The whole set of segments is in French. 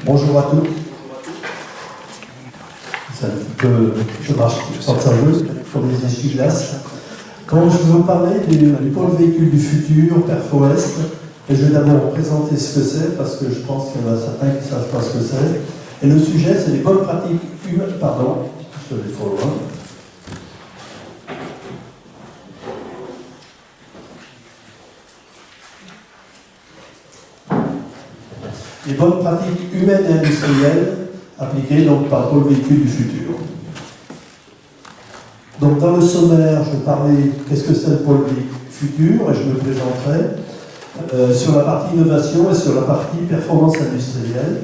Bonjour à tous. C'est un petit peu, je marche sans sérieuse, comme les essuie-glaces. Donc je vais vous parler du pôle véhicule du futur, Perf-OS, et je vais d'abord présenter ce que c'est, parce que je pense qu'il y en a certains qui ne savent pas ce que c'est. Et le sujet, c'est les bonnes pratiques humaines. Pardon, je vais trop loin. Les bonnes pratiques humaines et industrielles appliquées donc par le pôle véhicule du futur. Donc dans le sommaire, je vais parler qu'est-ce que c'est le pôle véhicule futur et je me présenterai sur la partie innovation et sur la partie performance industrielle.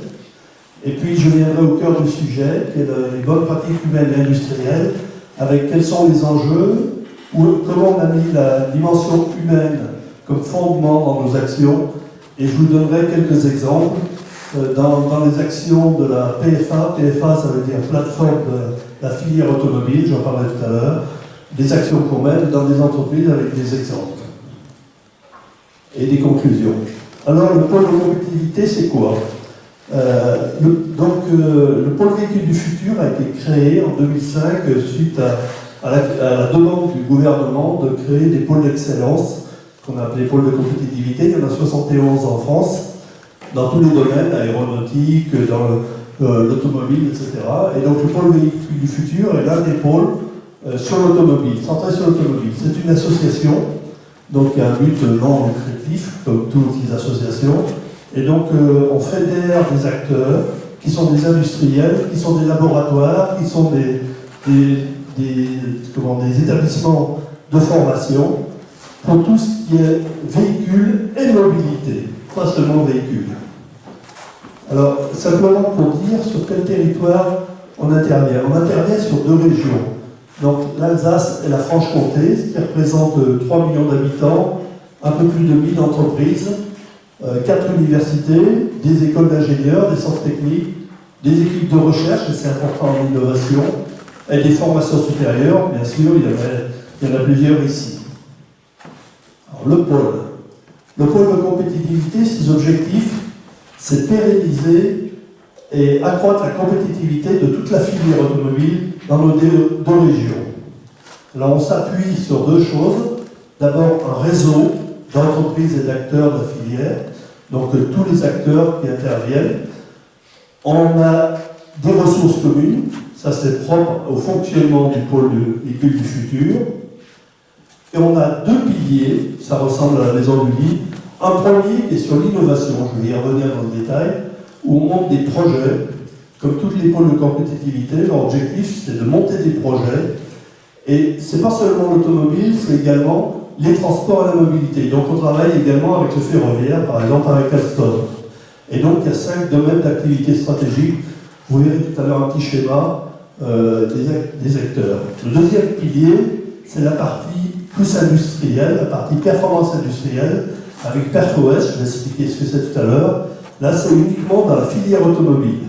Et puis je viendrai au cœur du sujet, qui est les bonnes pratiques humaines et industrielles, avec quels sont les enjeux, ou comment on a mis la dimension humaine comme fondement dans nos actions. Et je vous donnerai quelques exemples dans les actions de la PFA. PFA, ça veut dire plateforme de la filière automobile, j'en parlais tout à l'heure. Des actions qu'on mène dans des entreprises avec des exemples. Et des conclusions. Alors, le pôle de compétitivité, c'est quoi le pôle véhicule du futur a été créé en 2005 suite à la demande du gouvernement de créer des pôles d'excellence qu'on a appelé pôle de compétitivité. Il y en a 71 en France, dans tous les domaines, aéronautique, dans l'automobile, etc. Et donc le pôle véhicule du futur est l'un des pôles sur l'automobile, centré sur l'automobile. C'est une association, donc un but non lucratif, comme toutes les associations. Et donc on fédère des acteurs qui sont des industriels, qui sont des laboratoires, qui sont des établissements de formation, pour tout ce qui est véhicule et mobilité, pas seulement véhicule. Alors, simplement pour dire sur quel territoire on intervient. On intervient sur deux régions. Donc, l'Alsace et la Franche-Comté, ce qui représente 3 millions d'habitants, un peu plus de 1000 entreprises, 4 universités, des écoles d'ingénieurs, des centres techniques, des équipes de recherche, et c'est important en innovation, et des formations supérieures, bien sûr, il y en a plusieurs ici. Le pôle de compétitivité, ses objectifs, c'est pérenniser et accroître la compétitivité de toute la filière automobile dans nos deux régions. Alors on s'appuie sur deux choses. D'abord un réseau d'entreprises et d'acteurs de la filière, donc tous les acteurs qui interviennent. On a des ressources communes, ça c'est propre au fonctionnement du pôle véhicule du futur. Et on a deux piliers, ça ressemble à la maison du lit. Un premier qui est sur l'innovation, je vais y revenir dans le détail, où on monte des projets, comme tous les pôles de compétitivité. Leur objectif, c'est de monter des projets. Et c'est pas seulement l'automobile, c'est également les transports et la mobilité. Donc on travaille également avec le ferroviaire, par exemple avec Alstom. Et donc il y a 5 domaines d'activité stratégique. Vous verrez tout à l'heure un petit schéma des acteurs. Le deuxième pilier, c'est la partie plus industrielle, la partie performance industrielle, avec Perf-OS, je vais expliquer ce que c'est tout à l'heure. Là, c'est uniquement dans la filière automobile.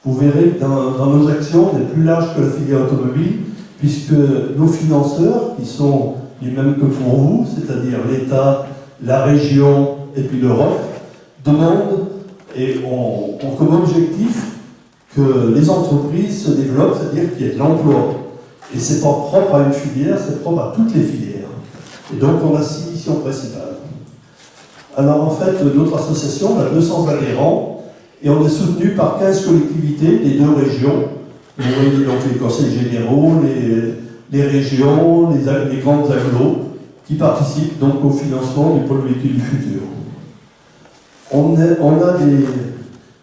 Vous verrez que dans nos actions, on est plus large que la filière automobile, puisque nos financeurs, qui sont les mêmes que pour vous, c'est-à-dire l'État, la région et puis l'Europe, demandent et ont comme objectif que les entreprises se développent, c'est-à-dire qu'il y ait de l'emploi. Et ce n'est pas propre à une filière, c'est propre à toutes les filières. Et donc on a 6 missions principales. Alors en fait, notre association a 200 adhérents et on est soutenu par 15 collectivités des deux régions. Vous voyez donc les conseils généraux, les régions, les grandes agglos qui participent donc au financement du pôle véhicule du futur. On a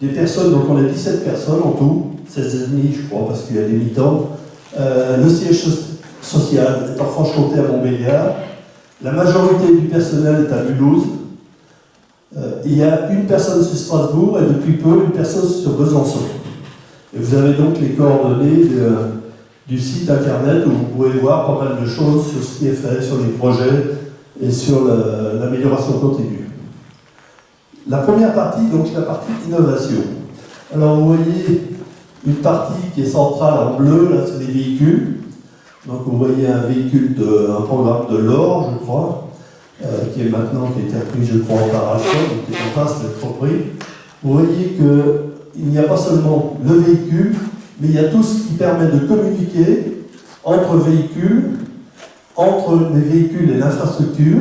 des personnes, donc on a 17 personnes en tout, 16,5 je crois, parce qu'il y a des mi-temps. Le siège social est en Franche-Comté à Montbéliard. La majorité du personnel est à Mulhouse. Il y a une personne sur Strasbourg et depuis peu une personne sur Besançon. Et vous avez donc les coordonnées du site internet où vous pouvez voir pas mal de choses sur ce qui est fait, sur les projets et sur l'amélioration continue. La première partie, donc, c'est la partie innovation. Alors vous voyez une partie qui est centrale en bleu, là c'est les véhicules. Donc vous voyez un véhicule, un programme de l'or, je crois, qui a été repris, je crois, par Alstom, qui est en face d'être repris. vous voyez qu'il n'y a pas seulement le véhicule, mais il y a tout ce qui permet de communiquer entre véhicules, entre les véhicules et l'infrastructure,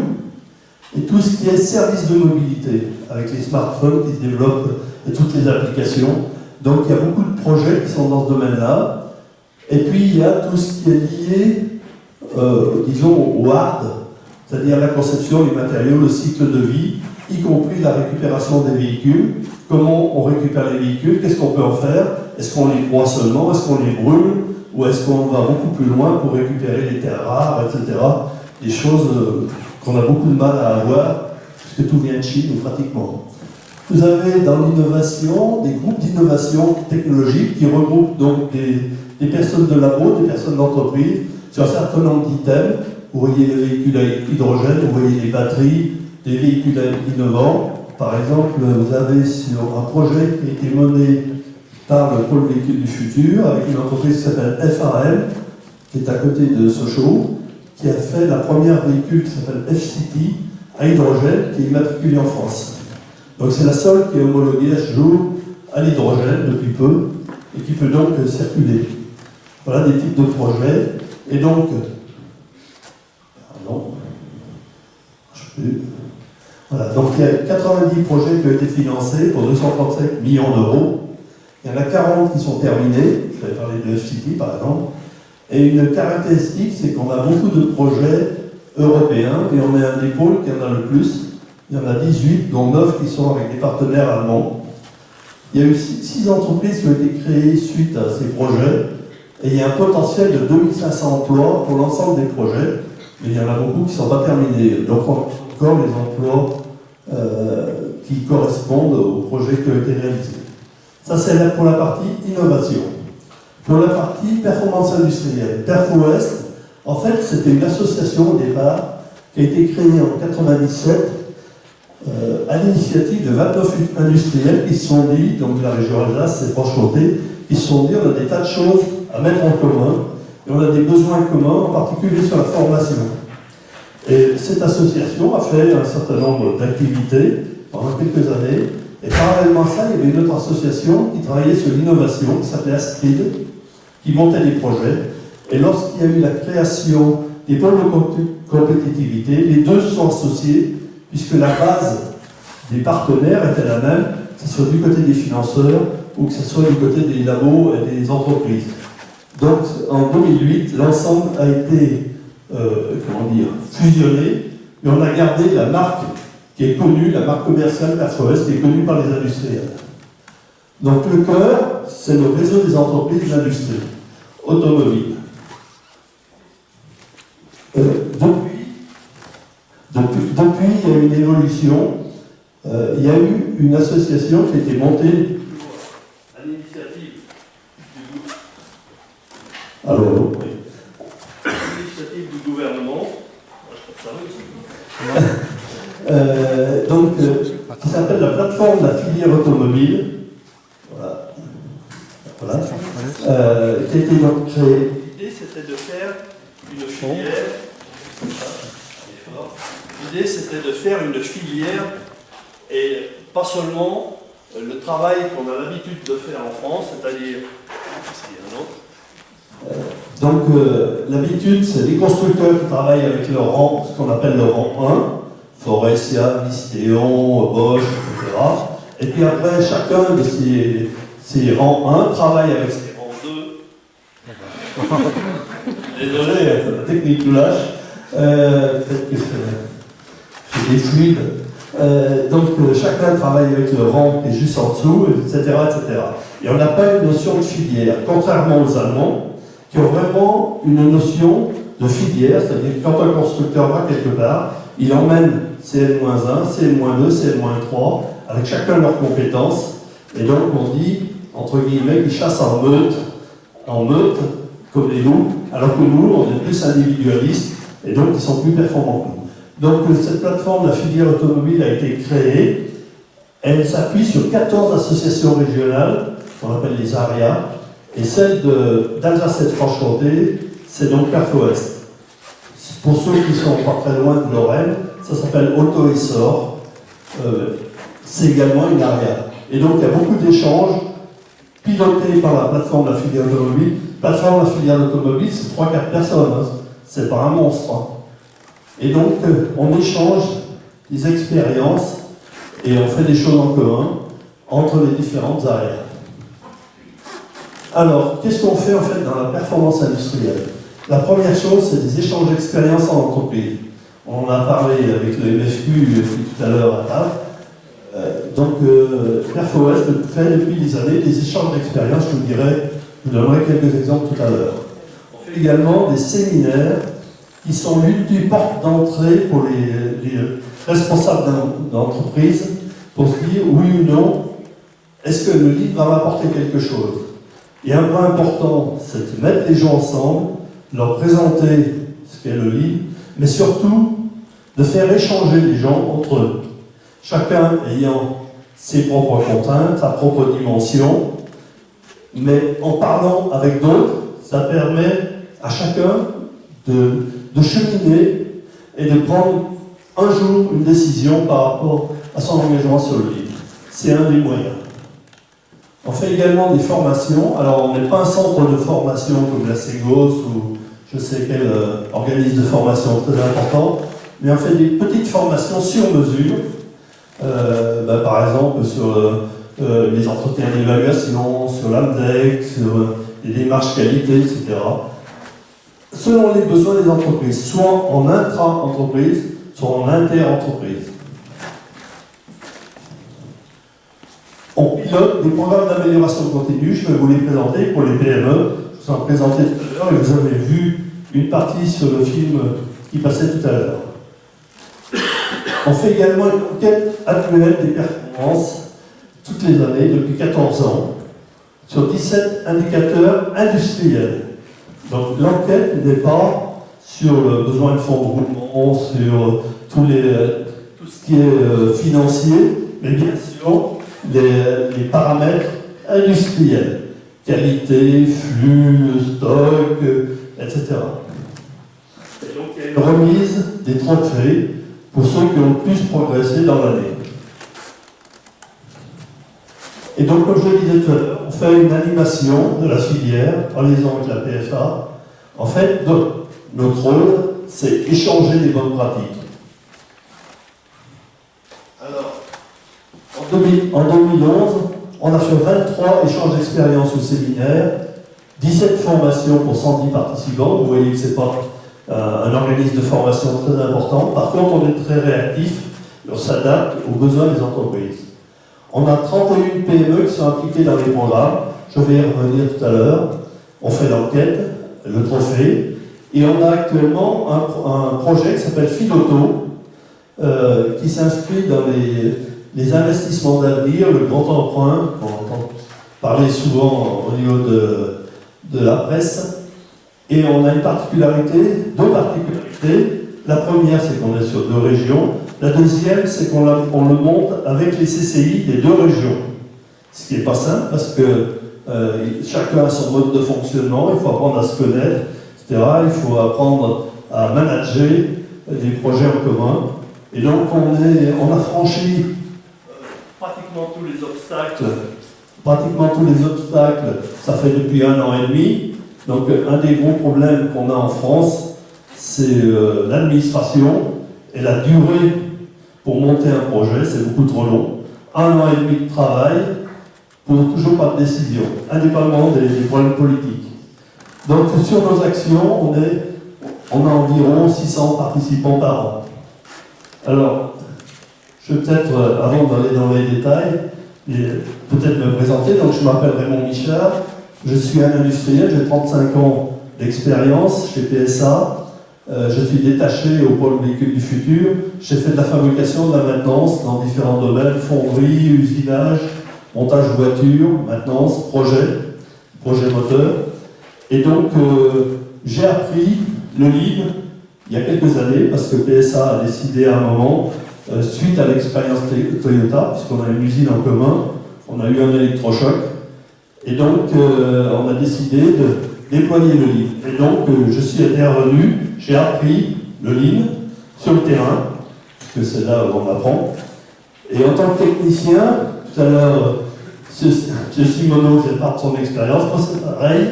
et tout ce qui est service de mobilité, avec les smartphones qui se développent et toutes les applications. Donc il y a beaucoup de projets qui sont dans ce domaine-là. Et puis il y a tout ce qui est lié, disons, au hard, c'est-à-dire la conception, les matériaux, le cycle de vie, y compris la récupération des véhicules. Comment on récupère les véhicules, qu'est-ce qu'on peut en faire? Est-ce qu'on les broie seulement, est-ce qu'on les brûle, ou est-ce qu'on va beaucoup plus loin pour récupérer les terres rares, etc. Des choses qu'on a beaucoup de mal à avoir, puisque tout vient de Chine, pratiquement. Vous avez dans l'innovation des groupes d'innovation technologique qui regroupent donc des personnes de labo, des personnes d'entreprise, sur un certain nombre d'items. Vous voyez les véhicules à hydrogène, vous voyez les batteries, des véhicules innovants. Par exemple, vous avez sur un projet qui a été mené par le pôle véhicule du futur, avec une entreprise qui s'appelle FAM, qui est à côté de Sochaux, qui a fait la première véhicule qui s'appelle F-City à hydrogène, qui est immatriculée en France. Donc c'est la seule qui est homologuée à ce jour à l'hydrogène depuis peu, et qui peut donc circuler. Voilà des types de projets. Et donc, pardon, voilà, donc il y a 90 projets qui ont été financés pour 235 millions d'euros. Il y en a 40 qui sont terminés, je vais parler de F-City par exemple. Et une caractéristique, c'est qu'on a beaucoup de projets européens, et on est un des pôles qui en a le plus. Il y en a 18, dont 9 qui sont avec des partenaires allemands. Il y a eu 6 entreprises qui ont été créées suite à ces projets, et il y a un potentiel de 2500 emplois pour l'ensemble des projets, mais il y en a beaucoup qui ne sont pas terminés. Donc encore les emplois qui correspondent aux projets qui ont été réalisés. Ça, c'est pour la partie innovation. Pour la partie performance industrielle, PerfOest, en fait, c'était une association au départ qui a été créée en 1997 à l'initiative de 29 industriels qui se sont dit, donc de la région Alsace et Franche-Comté, qui se sont dit on a des tas de choses à mettre en commun et on a des besoins communs, en particulier sur la formation. Et cette association a fait un certain nombre d'activités pendant quelques années. Et parallèlement à ça, il y avait une autre association qui travaillait sur l'innovation, qui s'appelait Astrid, qui montait des projets. Et lorsqu'il y a eu la création des pôles de compétitivité, les deux se sont associés, puisque la base des partenaires était la même, que ce soit du côté des financeurs ou que ce soit du côté des labos et des entreprises. Donc en 2008, l'ensemble a été fusionné, mais on a gardé la marque qui est connue, la marque commerciale PerfOest, qui est connue par les industriels. Donc le cœur, c'est le réseau des entreprises d'industrie automobile. Depuis, il y a eu une évolution. Il y a eu une association qui a été montée à l'initiative du gouvernement. Qui s'appelle la plateforme de la filière automobile. Voilà. Qui a été donc créée. L'idée, c'était de faire une filière. L'idée, c'était de faire une filière et pas seulement le travail qu'on a l'habitude de faire en France, c'est-à-dire. L'habitude, c'est les constructeurs qui travaillent avec le rang, ce qu'on appelle le rang 1, Faurecia, Visteon, Bosch, etc. Et puis après, chacun de ces rangs 1 travaille avec ses rangs 2. Désolé, la technique nous lâche. Peut-être que c'est des fluides. Chacun travaille avec le rang qui est juste en dessous, etc., etc. Et on n'a pas une notion de filière, contrairement aux Allemands, qui ont vraiment une notion de filière, c'est-à-dire que quand un constructeur va quelque part, il emmène CL-1, CL-2, CL-3, avec chacun leurs compétences, et donc on dit, entre guillemets, qu'ils chassent en meute, comme les loups, alors que nous, on est plus individualistes, et donc ils sont plus performants que nous. Donc cette plateforme, la filière automobile, a été créée, elle s'appuie sur 14 associations régionales, qu'on appelle les ARIA, et celle d'Alsace et de Franche-Comté, c'est donc PerfOest. Pour ceux qui ne sont pas très loin de Lorraine, ça s'appelle AutoEssor. C'est également une ARIA. Et donc il y a beaucoup d'échanges pilotés par la plateforme de la filière automobile. La plateforme de la filière automobile, c'est 3-4 personnes, hein. C'est pas un monstre. Hein. Et donc on échange des expériences et on fait des choses en commun entre les différentes aires. Alors, qu'est-ce qu'on fait en fait dans la performance industrielle? La première chose, c'est des échanges d'expériences en entreprise. On en a parlé avec le MFQ tout à l'heure à table. PerfOS fait depuis des années des échanges d'expériences, je vous donnerai quelques exemples tout à l'heure. On fait également des séminaires qui sont l'ultime porte d'entrée pour les responsables d'entreprise pour se dire oui ou non, est-ce que le livre va m'apporter quelque chose? Et un point important, c'est de mettre les gens ensemble, leur présenter ce qu'est le livre, mais surtout de faire échanger les gens entre eux. Chacun ayant ses propres contraintes, sa propre dimension, mais en parlant avec d'autres, ça permet à chacun de cheminer et de prendre un jour une décision par rapport à son engagement sur le livre. C'est un des moyens. On fait également des formations. Alors, on n'est pas un centre de formation comme la Ségos ou je sais quel organisme de formation très important, mais on fait des petites formations sur mesure, par exemple sur les entretiens d'évaluation, sur l'AMDEC, sur les démarches qualité, etc. Selon les besoins des entreprises, soit en intra-entreprise, soit en inter-entreprise. On pilote des programmes d'amélioration continue, je vais vous les présenter pour les PME. Je vous en présentais tout à l'heure et vous avez vu une partie sur le film qui passait tout à l'heure. On fait également une enquête annuelle des performances toutes les années, depuis 14 ans, sur 17 indicateurs industriels. Donc l'enquête n'est pas sur le besoin de fonds de roulement, sur tout ce qui est financier, mais bien sûr les paramètres industriels, qualité, flux, stock, etc. Et donc il y a une remise des trophées pour ceux qui ont le plus progressé dans l'année. Et donc, comme je le disais tout à l'heure, on fait une animation de la filière en liaison avec la PFA. En fait, notre rôle, c'est échanger des bonnes pratiques. Alors, en 2011, on a fait 23 échanges d'expériences ou séminaires, 17 formations pour 110 participants. Vous voyez que ce n'est pas un organisme de formation très important. Par contre, on est très réactif, on s'adapte aux besoins des entreprises. On a 31 PME qui sont impliquées dans les programmes. Je vais y revenir tout à l'heure. On fait l'enquête, le trophée. Et on a actuellement un projet qui s'appelle Philoto, qui s'inscrit dans les investissements d'avenir, le grand emprunt, qu'on entend parler souvent au niveau de la presse. Et on a deux particularités. La première, c'est qu'on est sur 2 régions. La deuxième, c'est qu'on le monte avec les CCI des 2 régions. Ce qui n'est pas simple parce que chacun a son mode de fonctionnement, il faut apprendre à se connaître, etc. Il faut apprendre à manager des projets en commun. Et donc on a franchi pratiquement tous les obstacles, ça fait depuis 1 an et demi. Donc un des gros problèmes qu'on a en France, c'est l'administration et la durée pour monter un projet, c'est beaucoup trop long. 1 an et demi de travail pour toujours pas de décision, indépendamment des problèmes politiques. Donc sur nos actions, on a environ 600 participants par an. Alors, je vais peut-être, avant d'aller dans les détails, peut-être me présenter. Donc je m'appelle Raymond Michard, je suis un industriel, j'ai 35 ans d'expérience chez PSA. Je suis détaché au pôle véhicules du futur. J'ai fait de la fabrication, de la maintenance dans différents domaines, fonderie, usinage, montage voiture, maintenance, projet moteur. Et donc, j'ai appris le lean il y a quelques années parce que PSA a décidé à un moment, suite à l'expérience Toyota, puisqu'on a une usine en commun, on a eu un électrochoc. Et donc, on a décidé de déployer le lean. Et donc, je suis intervenu, j'ai appris le lean sur le terrain, parce que c'est là où on apprend. Et en tant que technicien, tout à l'heure, M. Simoneau fait part de son expérience. Moi, c'est pareil.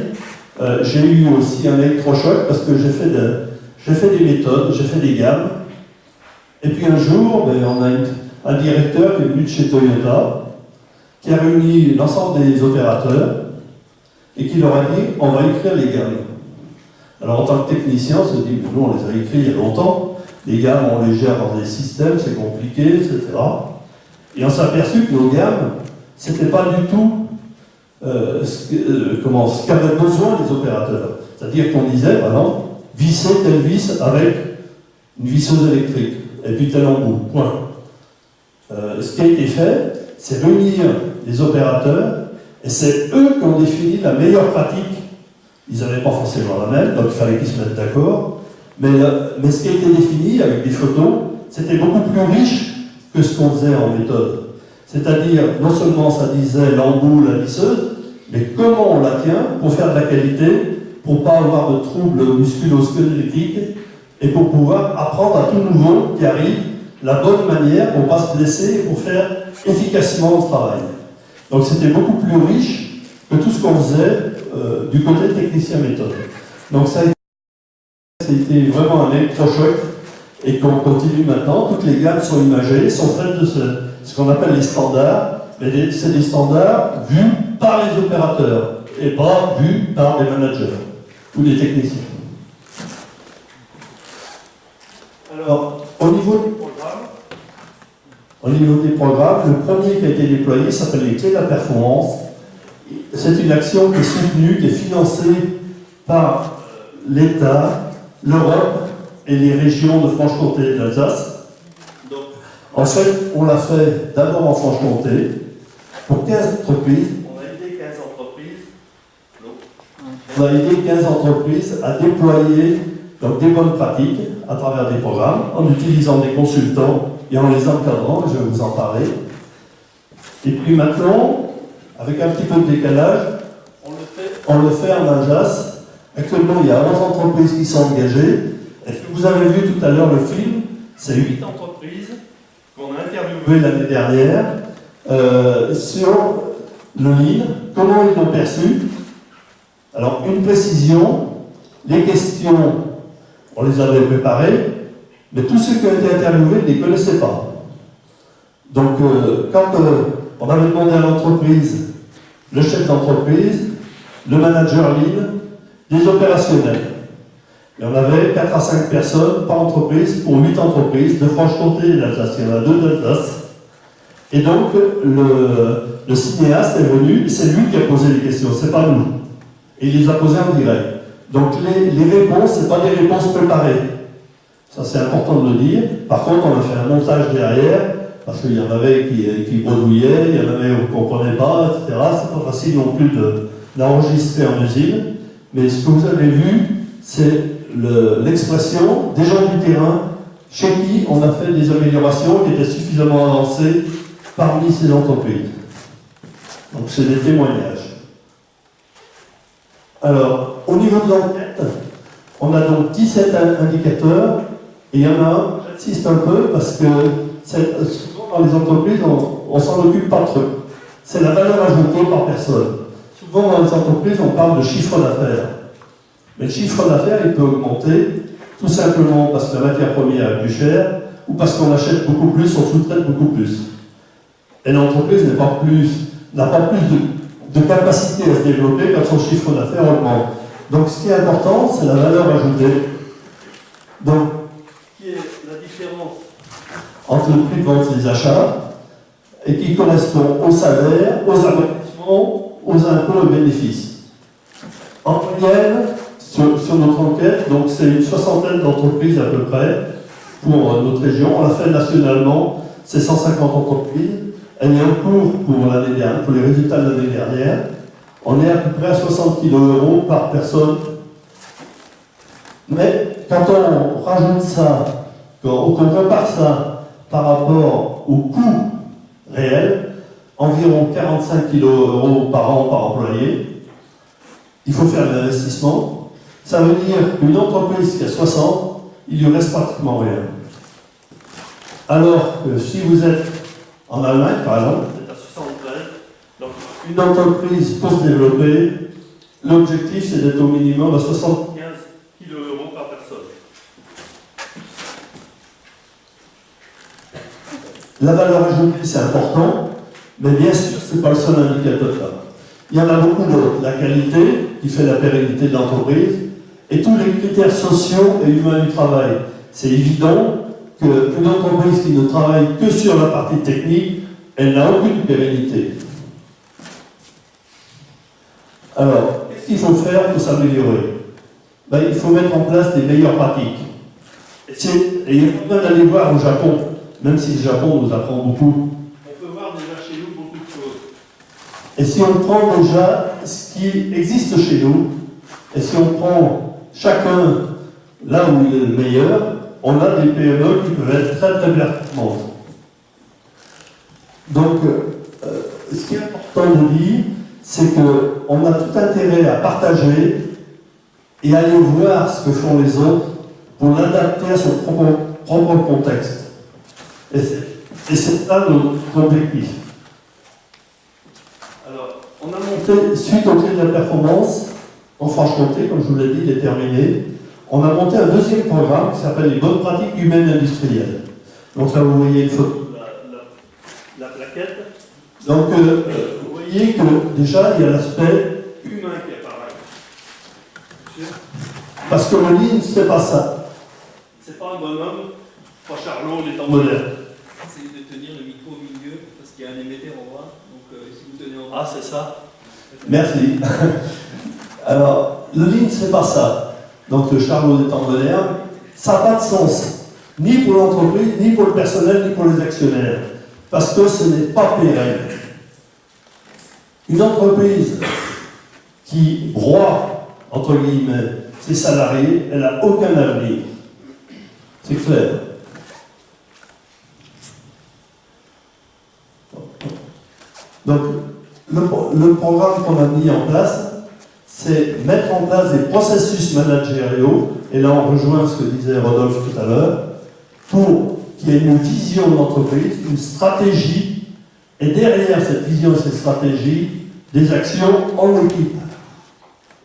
J'ai eu aussi un électrochoc parce que j'ai fait des méthodes, j'ai fait des gammes. Et puis un jour, on a un directeur qui est venu de chez Toyota, qui a réuni l'ensemble des opérateurs et qui leur a dit on va écrire les gammes. Alors en tant que technicien, on se dit nous on les a écrits il y a longtemps, les gammes on les gère dans des systèmes, c'est compliqué, etc. Et on s'est aperçu que nos gammes, c'était pas du tout ce qu'avaient besoin les opérateurs. C'est-à-dire qu'on disait, par exemple, visser telle vis avec une visseuse électrique, et puis tel embout, point. Ce qui a été fait, c'est réunir les opérateurs, et c'est eux qui ont défini la meilleure pratique. Ils n'avaient pas forcément la même, donc il fallait qu'ils se mettent d'accord. Mais ce qui a été défini avec des photos, c'était beaucoup plus riche que ce qu'on faisait en méthode. C'est-à-dire, non seulement ça disait l'embout, la visseuse, mais comment on la tient pour faire de la qualité, pour ne pas avoir de troubles musculo-squelettiques, et pour pouvoir apprendre à tout nouveau qui arrive la bonne manière pour ne pas se blesser et pour faire efficacement le travail. Donc c'était beaucoup plus riche que tout ce qu'on faisait du côté technicien méthode. Donc ça a été vraiment un électrochoc et qu'on continue maintenant. Toutes les gammes sont imagées, sont faites de ce qu'on appelle les standards, mais c'est des standards vus par les opérateurs et pas vus par les managers ou les techniciens. Alors, au niveau des programmes, le premier qui a été déployé s'appelle les clés de la performance. C'est une action qui est soutenue, qui est financée par l'État, l'Europe et les régions de Franche-Comté et d'Alsace. En fait, on l'a fait d'abord en Franche-Comté pour 15 entreprises. On a aidé 15 entreprises à déployer donc, des bonnes pratiques à travers des programmes, en utilisant des consultants et en les encadrant, je vais vous en parler. Et puis maintenant, avec un petit peu de décalage, on le fait en Alsace. Actuellement, il y a 11 entreprises qui sont engagées. Est-ce que vous avez vu tout à l'heure le film? C'est 8 entreprises qu'on a interviewées l'année dernière sur le Lean, comment ils l'ont perçu. Alors, une précision, les questions, on les avait préparées, mais tous ceux qui ont été interviewés ne les connaissaient pas. Donc, quand on avait demandé à l'entreprise, le chef d'entreprise, le manager Lean, des opérationnels. Et on avait 4 à 5 personnes par entreprise pour 8 entreprises de Franche-Comté et d'Alsace. Il y en a 2 d'Alsace. Et donc, le cinéaste est venu, c'est lui qui a posé les questions, c'est pas nous. Et il les a posées en direct. Donc, les réponses, ce ne sont pas des réponses préparées. Ça, c'est important de le dire. Par contre, on a fait un montage derrière, parce qu'il y en avait qui bredouillaient, il y en avait qui ne comprenaient pas, etc. C'est pas facile non plus d'enregistrer en usine. Mais ce que vous avez vu, c'est l'expression des gens du terrain chez qui on a fait des améliorations qui étaient suffisamment avancées parmi ces entreprises. Donc, c'est des témoignages. Alors, au niveau de l'enquête, on a donc 17 indicateurs, et il y en a un, j'insiste un peu, parce que souvent dans les entreprises, on s'en occupe pas trop. C'est la valeur ajoutée par personne. Souvent dans les entreprises, on parle de chiffre d'affaires. Mais le chiffre d'affaires, il peut augmenter, tout simplement parce que la matière première est plus chère, ou parce qu'on achète beaucoup plus, on sous-traite beaucoup plus. Et l'entreprise n'a pas plus de capacité à se développer quand son chiffre d'affaires augmente. Donc ce qui est important, c'est la valeur ajoutée. Donc, qui est la différence entre le prix de vente et les achats, et qui correspond au salaire, aux investissements, aux impôts et aux bénéfices. En moyenne, sur notre enquête, donc c'est une 60aine d'entreprises à peu près pour notre région. On l'a fait nationalement, c'est 150 entreprises. Elle est en cours pour l'année dernière, pour les résultats de l'année dernière. On est à peu près à 60 kg € par personne. Mais quand on rajoute ça, qu'on compare ça par rapport au coût réel, environ 45 kg € par an par employé, il faut faire de l'investissement. Ça veut dire qu'une entreprise qui a 60, il lui reste pratiquement rien. Alors que si vous êtes en Allemagne, par exemple, vous êtes à Donc, une entreprise pour se développer, l'objectif c'est d'être au minimum à 75 kg € par personne. La valeur ajoutée c'est important, mais bien sûr c'est pas le seul indicateur là. Il y en a beaucoup d'autres. La qualité qui fait la pérennité de l'entreprise et tous les critères sociaux et humains du travail. C'est évident qu'une entreprise qui ne travaille que sur la partie technique, elle n'a aucune pérennité. Alors, qu'est-ce qu'il faut faire pour s'améliorer? Il faut mettre en place des meilleures pratiques. Et il y a besoin d'aller voir au Japon, même si le Japon nous apprend beaucoup. On peut voir déjà chez nous beaucoup de choses. Et si on prend déjà ce qui existe chez nous, et si on prend chacun là où il est le meilleur, on a des PME qui peuvent être très très performantes. Donc, ce qui est important de dire, c'est qu'on a tout intérêt à partager et à aller voir ce que font les autres pour l'adapter à son propre contexte. Et c'est ça notre objectif. Alors, on a monté, suite au clé de la performance, en Franche-Comté, comme je vous l'ai dit, il est terminé, on a monté un deuxième programme qui s'appelle les bonnes pratiques humaines industrielles. Donc là, vous voyez une photo de la plaquette. Donc, vous voyez que déjà, il y a l'aspect humain qui apparaît. Parce que le lean, c'est pas ça. C'est pas un bonhomme, pas Charlot, les temps modernes. Essayez de tenir le micro au milieu, parce qu'il y a un émetteur en bas. Donc, si vous tenez en bas. Ah, c'est ça. Merci. Alors, le lean, c'est pas ça. Donc, le Charlot des temps modernes, ça n'a pas de sens. Ni pour l'entreprise, ni pour le personnel, ni pour les actionnaires. Parce que ce n'est pas pérenne. Une entreprise qui broie, entre guillemets, ses salariés, elle n'a aucun avenir. C'est clair. Donc, le programme qu'on a mis en place, c'est mettre en place des processus managériaux, et là on rejoint ce que disait Rodolphe tout à l'heure, pour qu'il y ait une vision d'entreprise, une stratégie, et derrière cette vision et cette stratégie, des actions en équipe.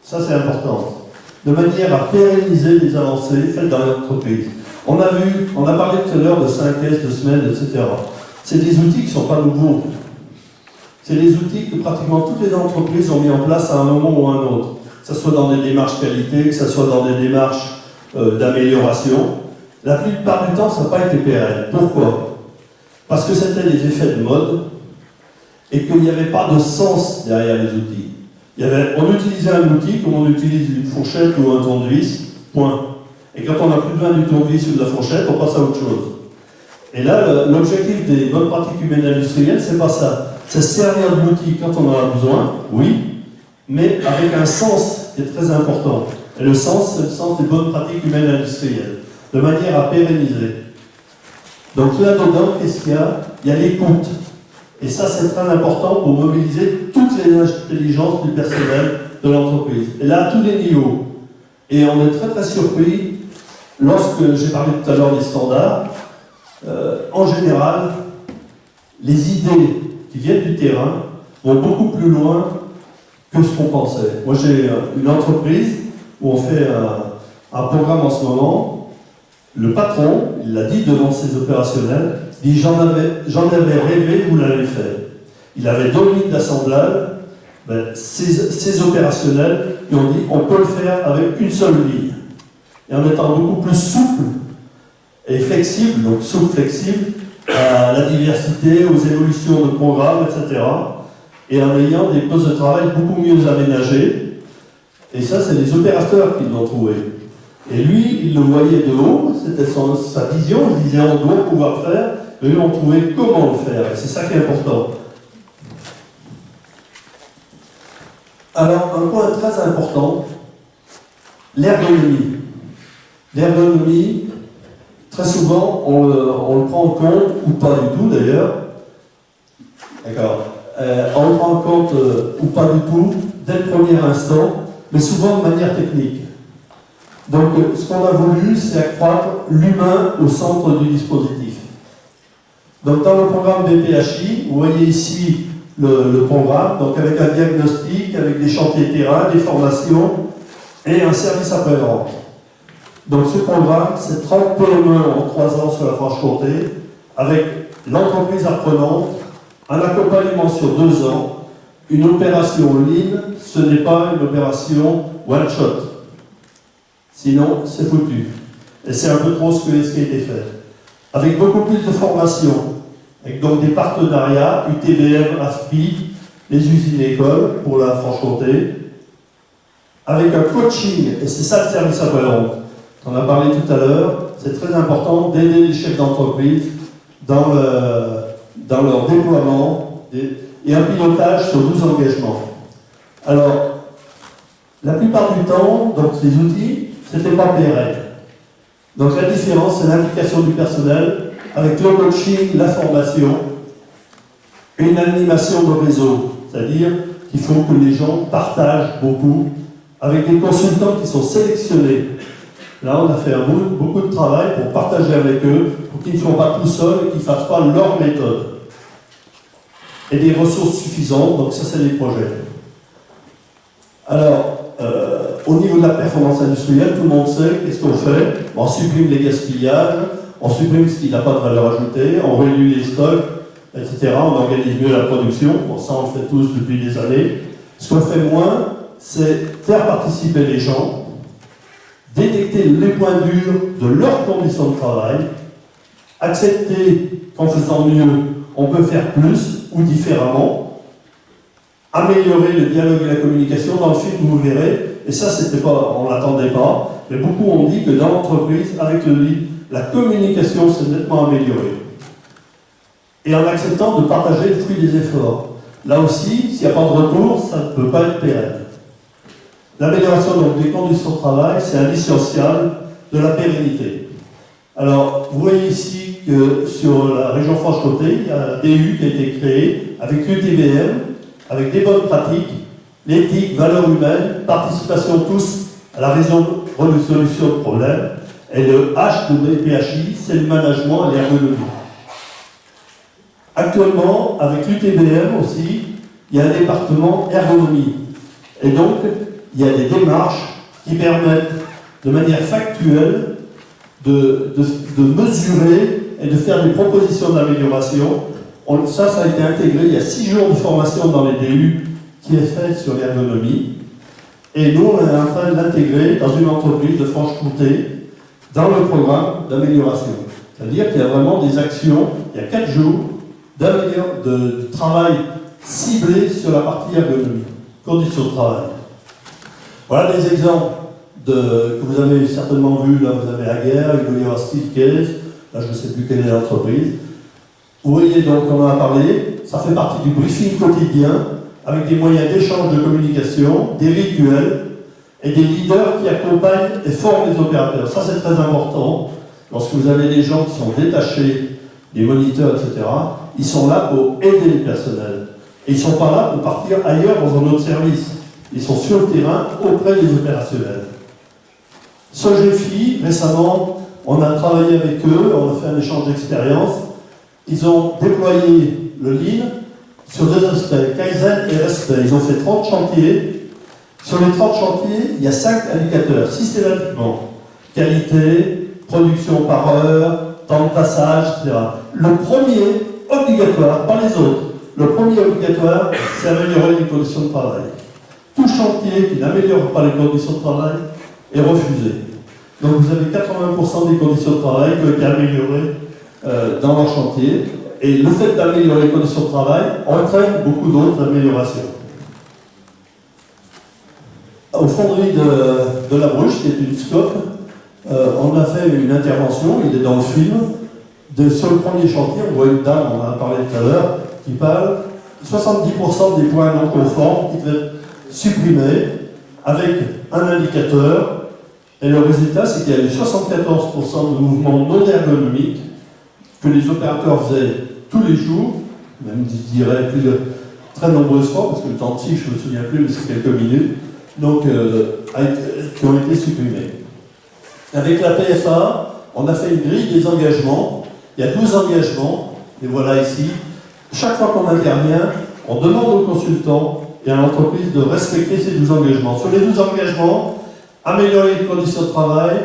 Ça c'est important. De manière à pérenniser les avancées faites dans l'entreprise. On a parlé tout à l'heure de 5S, de semaines, etc. C'est des outils qui ne sont pas nouveaux. C'est des outils que pratiquement toutes les entreprises ont mis en place à un moment ou à un autre. Que ce soit dans des démarches qualité, que ce soit dans des démarches d'amélioration. La plupart du temps, ça n'a pas été pérenne. Pourquoi? Parce que c'était des effets de mode et qu'il n'y avait pas de sens derrière les outils. On utilisait un outil comme on utilise une fourchette ou un tournevis, point. Et quand on n'a plus besoin du tournevis ou de la fourchette, on passe à autre chose. Et là, l'objectif des bonnes pratiques humaines industrielles, c'est pas ça. C'est servir de l'outil quand on en a besoin, oui, mais avec un sens qui est très important. Et le sens, c'est le sens des bonnes pratiques humaines industrielles, de manière à pérenniser. Donc là-dedans, qu'est-ce qu'il y a? Il y a l'écoute. Et ça, c'est très important pour mobiliser toutes les intelligences du personnel de l'entreprise. Et là, à tous les niveaux. Et on est très très surpris, lorsque j'ai parlé tout à l'heure des standards, en général, les idées qui viennent du terrain vont beaucoup plus loin que ce qu'on pensait. Moi, j'ai une entreprise où on fait un programme en ce moment. Le patron, il l'a dit devant ses opérationnels, dit j'en avais rêvé, vous l'avez fait. Il avait 2 lignes d'assemblage, ses opérationnels lui ont dit on peut le faire avec une seule ligne. Et en étant beaucoup plus souple et flexible, donc souple, flexible, à la diversité, aux évolutions de programmes, etc. Et en ayant des postes de travail beaucoup mieux aménagés. Et ça, c'est les opérateurs qui l'ont trouvé. Et lui, il le voyait de haut, c'était sa vision, il disait on doit pouvoir faire, mais eux ont trouvé comment le faire, et c'est ça qui est important. Alors, un point très important, l'ergonomie. L'ergonomie, très souvent, on le prend en compte, ou pas du tout d'ailleurs, d'accord, on le prend en compte ou pas du tout, dès le premier instant, mais souvent de manière technique. Donc, ce qu'on a voulu, c'est accroître l'humain au centre du dispositif. Donc, dans le programme BPHI, vous voyez ici le programme, donc avec un diagnostic, avec des chantiers terrain, des formations et un service après-vente. Donc ce programme, c'est 30 PME en 3 ans sur la Franche-Comté, avec l'entreprise apprenante, un accompagnement sur 2 ans, une opération lean, ce n'est pas une opération one-shot. Sinon, c'est foutu. Et c'est un peu trop ce qui a été fait. Avec beaucoup plus de formation, avec donc des partenariats, UTBM, AFPI, les usines écoles pour la Franche-Comté, avec un coaching, et c'est ça le service après-vente. On a parlé tout à l'heure, c'est très important d'aider les chefs d'entreprise dans leur déploiement et un pilotage sur 12 engagements. Alors, la plupart du temps, donc ces outils, c'était pas pérenne. Donc la différence, c'est l'implication du personnel avec le coaching, la formation et une animation de réseau. C'est-à-dire qu'il faut que les gens partagent beaucoup avec des consultants qui sont sélectionnés. Là, on a fait beaucoup de travail pour partager avec eux, pour qu'ils ne soient pas tout seuls et qu'ils ne fassent pas leur méthode. Et des ressources suffisantes, donc ça, c'est les projets. Alors, au niveau de la performance industrielle, tout le monde sait qu'est-ce qu'on fait. On supprime les gaspillages, on supprime ce qui n'a pas de valeur ajoutée, on réduit les stocks, etc. On organise mieux la production. Bon, ça, on le fait tous depuis des années. Ce qu'on fait moins, c'est faire participer les gens, détecter les points durs de leurs conditions de travail, accepter qu'en faisant mieux, on peut faire plus ou différemment, améliorer le dialogue et la communication. Dans le film, vous verrez, et ça, on ne l'attendait pas, mais beaucoup ont dit que dans l'entreprise, avec le lead, la communication s'est nettement améliorée. Et en acceptant de partager le fruit des efforts. Là aussi, s'il n'y a pas de retour, ça ne peut pas être pérenne. L'amélioration donc, des conditions de travail, c'est indissociable de la pérennité. Alors, vous voyez ici que sur la région Franche-Comté, il y a un DU qui a été créé avec l'UTBM, avec des bonnes pratiques, l'éthique, valeurs humaines, participation tous à la résolution de problèmes, et le H de PHI, c'est le management et l'ergonomie. Actuellement, avec l'UTBM aussi, il y a un département ergonomie. Et donc, il y a des démarches qui permettent de manière factuelle de mesurer et de faire des propositions d'amélioration. Ça a été intégré, il y a 6 jours de formation dans les DU qui est faite sur l'ergonomie. Et nous, on est en train de l'intégrer dans une entreprise de Franche-Comté dans le programme d'amélioration. C'est-à-dire qu'il y a vraiment des actions, il y a 4 jours de travail ciblé sur la partie ergonomie, conditions de travail. Voilà des exemples que vous avez certainement vus. Là, vous avez Aguerre, University Case, là, je ne sais plus quelle est l'entreprise. Vous voyez donc, on en a parlé, ça fait partie du briefing quotidien, avec des moyens d'échange de communication, des rituels, et des leaders qui accompagnent et forment les opérateurs. Ça, c'est très important. Lorsque vous avez des gens qui sont détachés, des moniteurs, etc., ils sont là pour aider le personnel. Et ils ne sont pas là pour partir ailleurs dans un autre service. Ils sont sur le terrain auprès des opérationnels. Sogefi, récemment, on a travaillé avec eux, on a fait un échange d'expérience. Ils ont déployé le Lean sur 2 aspects, Kaizen et respect. Ils ont fait 30 chantiers. Sur les 30 chantiers, il y a 5 indicateurs, systématiquement. Qualité, production par heure, temps de passage, etc. Le premier, obligatoire, pas les autres. Le premier obligatoire, c'est améliorer les conditions de travail. Tout chantier qui n'améliore pas les conditions de travail est refusé. Donc vous avez 80% des conditions de travail qui ont été améliorées dans leur chantier. Et le fait d'améliorer les conditions de travail entraîne beaucoup d'autres améliorations. Au fonderie de la Bruche, qui est une SCOP, on a fait une intervention, il est dans le film, sur le premier chantier, on voit une dame, on en a parlé tout à l'heure, qui parle 70% des points non conformes qui devaient être supprimés avec un indicateur, et le résultat, c'est qu'il y a eu 74% de mouvements non ergonomiques que les opérateurs faisaient tous les jours, même je dirais plus de très nombreuses fois, parce que le temps de tige, je ne me souviens plus, mais c'est quelques minutes, donc qui ont été supprimés. Avec la PFA, on a fait une grille des engagements. Il y a 12 engagements, et voilà ici. Chaque fois qu'on intervient, On demande aux consultants et à l'entreprise de respecter ces 12 engagements. Sur les 12 engagements, améliorer les conditions de travail,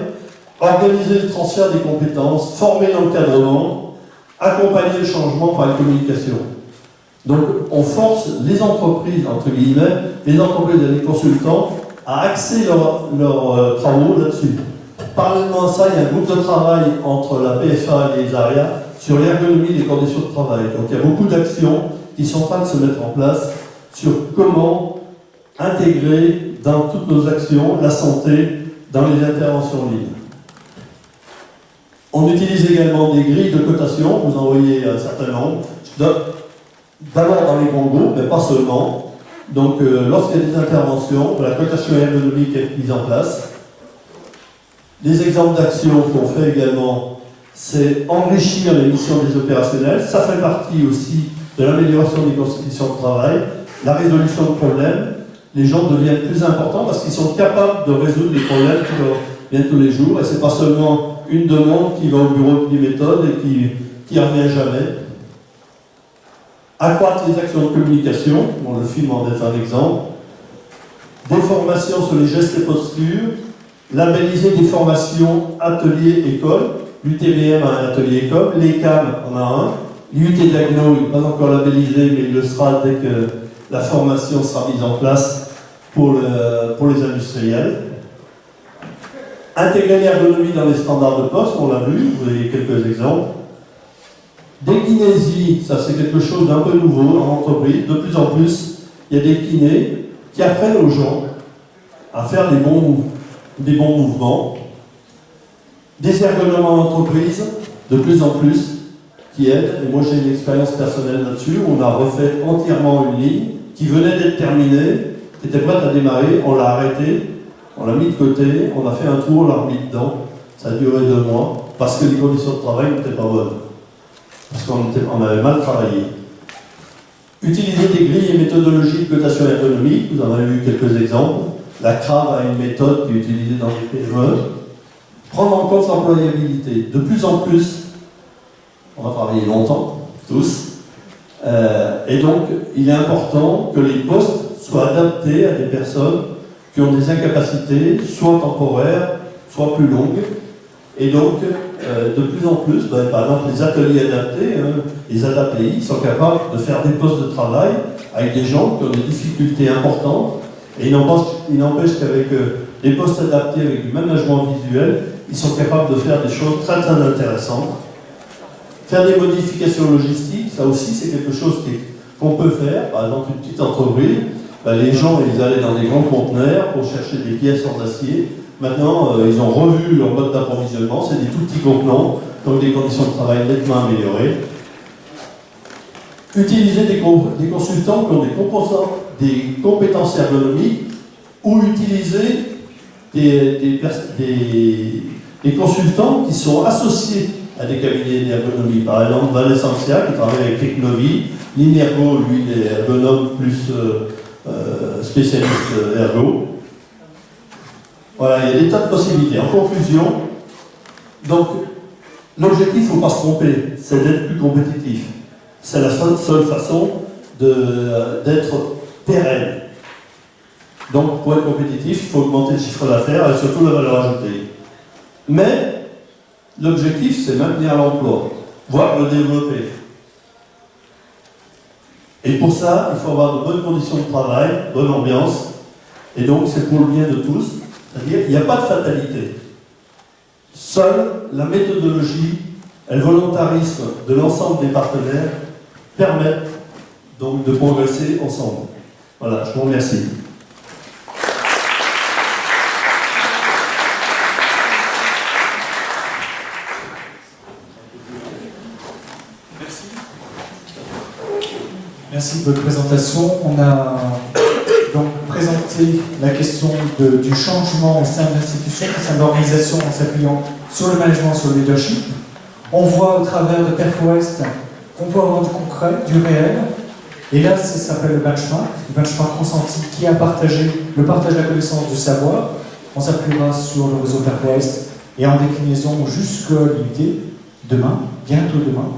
organiser le transfert des compétences, former l'encadrement, accompagner le changement par la communication. Donc on force les entreprises, entre guillemets, les entreprises et les consultants à axer leurs travaux là-dessus. Parallèlement à ça, il y a un groupe de travail entre la PFA et les ARIA sur l'ergonomie des conditions de travail. Donc il y a beaucoup d'actions qui sont en train de se mettre en place sur comment intégrer dans toutes nos actions la santé dans les interventions libres. On utilise également des grilles de cotation, vous en voyez un certain nombre, d'abord dans les grands groupes, mais pas seulement. Donc lorsqu'il y a des interventions, la cotation ergonomique est mise en place. Les exemples d'actions qu'on fait également, c'est enrichir les missions des opérationnels. Ça fait partie aussi de l'amélioration des conditions de travail, la résolution de problèmes. Les gens deviennent plus importants parce qu'ils sont capables de résoudre les problèmes qui leur viennent tous les jours. Et ce n'est pas seulement une demande qui va au bureau de méthode et qui ne revient jamais. Accroître les actions de communication, bon, le film en est un exemple. Des formations sur les gestes et postures. Labelliser des formations ateliers école. L'UTBM a un atelier école. L'ECAM en a un. L'UT Diagno, il n'est pas encore labellisé, mais il le sera dès que la formation sera mise en place pour les industriels. Intégrer l'ergonomie dans les standards de poste, on l'a vu, vous avez quelques exemples. Des kinésii, ça c'est quelque chose d'un peu nouveau en entreprise. De plus en plus, il y a des kinés qui apprennent aux gens à faire des bons mouvements. Des ergonomes en entreprise, de plus en plus, qui aident. Et moi j'ai une expérience personnelle là-dessus. On a refait entièrement une ligne qui venait d'être terminée, qui était prête à démarrer, on l'a arrêtée, on l'a mis de côté, on a fait un tour, on l'a remis dedans. Ça a duré 2 mois, parce que les conditions de travail n'étaient pas bonnes. Parce qu'on avait mal travaillé. Utiliser des grilles et méthodologies de cotation ergonomique, vous en avez vu quelques exemples. La CRAV a une méthode qui est utilisée dans les PME. Prendre en compte l'employabilité. De plus en plus, on va travailler longtemps, tous, et donc il est important que les postes soient adaptés à des personnes qui ont des incapacités, soit temporaires, soit plus longues. Et donc, de plus en plus, par exemple, les ateliers adaptés, les ADAPI, sont capables de faire des postes de travail avec des gens qui ont des difficultés importantes. Et il n'empêche qu'avec les postes adaptés, avec du management visuel, ils sont capables de faire des choses très très intéressantes. Faire des modifications logistiques, ça aussi c'est quelque chose qu'on peut faire. Par exemple, une petite entreprise, les gens ils allaient dans des grands conteneurs pour chercher des pièces en acier. Maintenant, ils ont revu leur mode d'approvisionnement, c'est des tout petits contenants, donc des conditions de travail nettement améliorées. Utiliser des consultants qui ont des compétences ergonomiques ou utiliser des consultants qui sont associés à des cabinets d'ergonomie. Par exemple, Valessentia, qui travaille avec Technovie, Linergo, lui, il est ergonome plus spécialiste ergo. Voilà, il y a des tas de possibilités. En conclusion, donc, l'objectif, il ne faut pas se tromper, c'est d'être plus compétitif. C'est la seule façon d'être pérenne. Donc, pour être compétitif, il faut augmenter le chiffre d'affaires et surtout la valeur ajoutée. Mais, l'objectif, c'est maintenir l'emploi, voire le développer. Et pour ça, il faut avoir de bonnes conditions de travail, bonne ambiance, et donc c'est pour le bien de tous. C'est-à-dire qu'il n'y a pas de fatalité. Seule la méthodologie et le volontarisme de l'ensemble des partenaires permettent donc de progresser ensemble. Voilà, je vous remercie. Merci de votre présentation. On a donc présenté la question du changement au sein de l'institution, au sein de l'organisation, en s'appuyant sur le management, sur le leadership. On voit au travers de PerfWest qu'on peut avoir du concret, du réel. Et là, ça s'appelle le benchmark consenti qui a le partage de la connaissance du savoir. On s'appuiera sur le réseau PerfWest et en déclinaison jusqu'à l'unité demain, bientôt demain.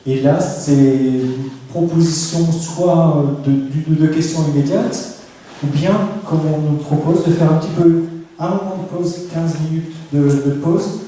Et là, c'est une proposition soit de questions immédiates, ou bien, comme on nous propose, de faire un petit peu un moment de pause, 15 minutes de pause,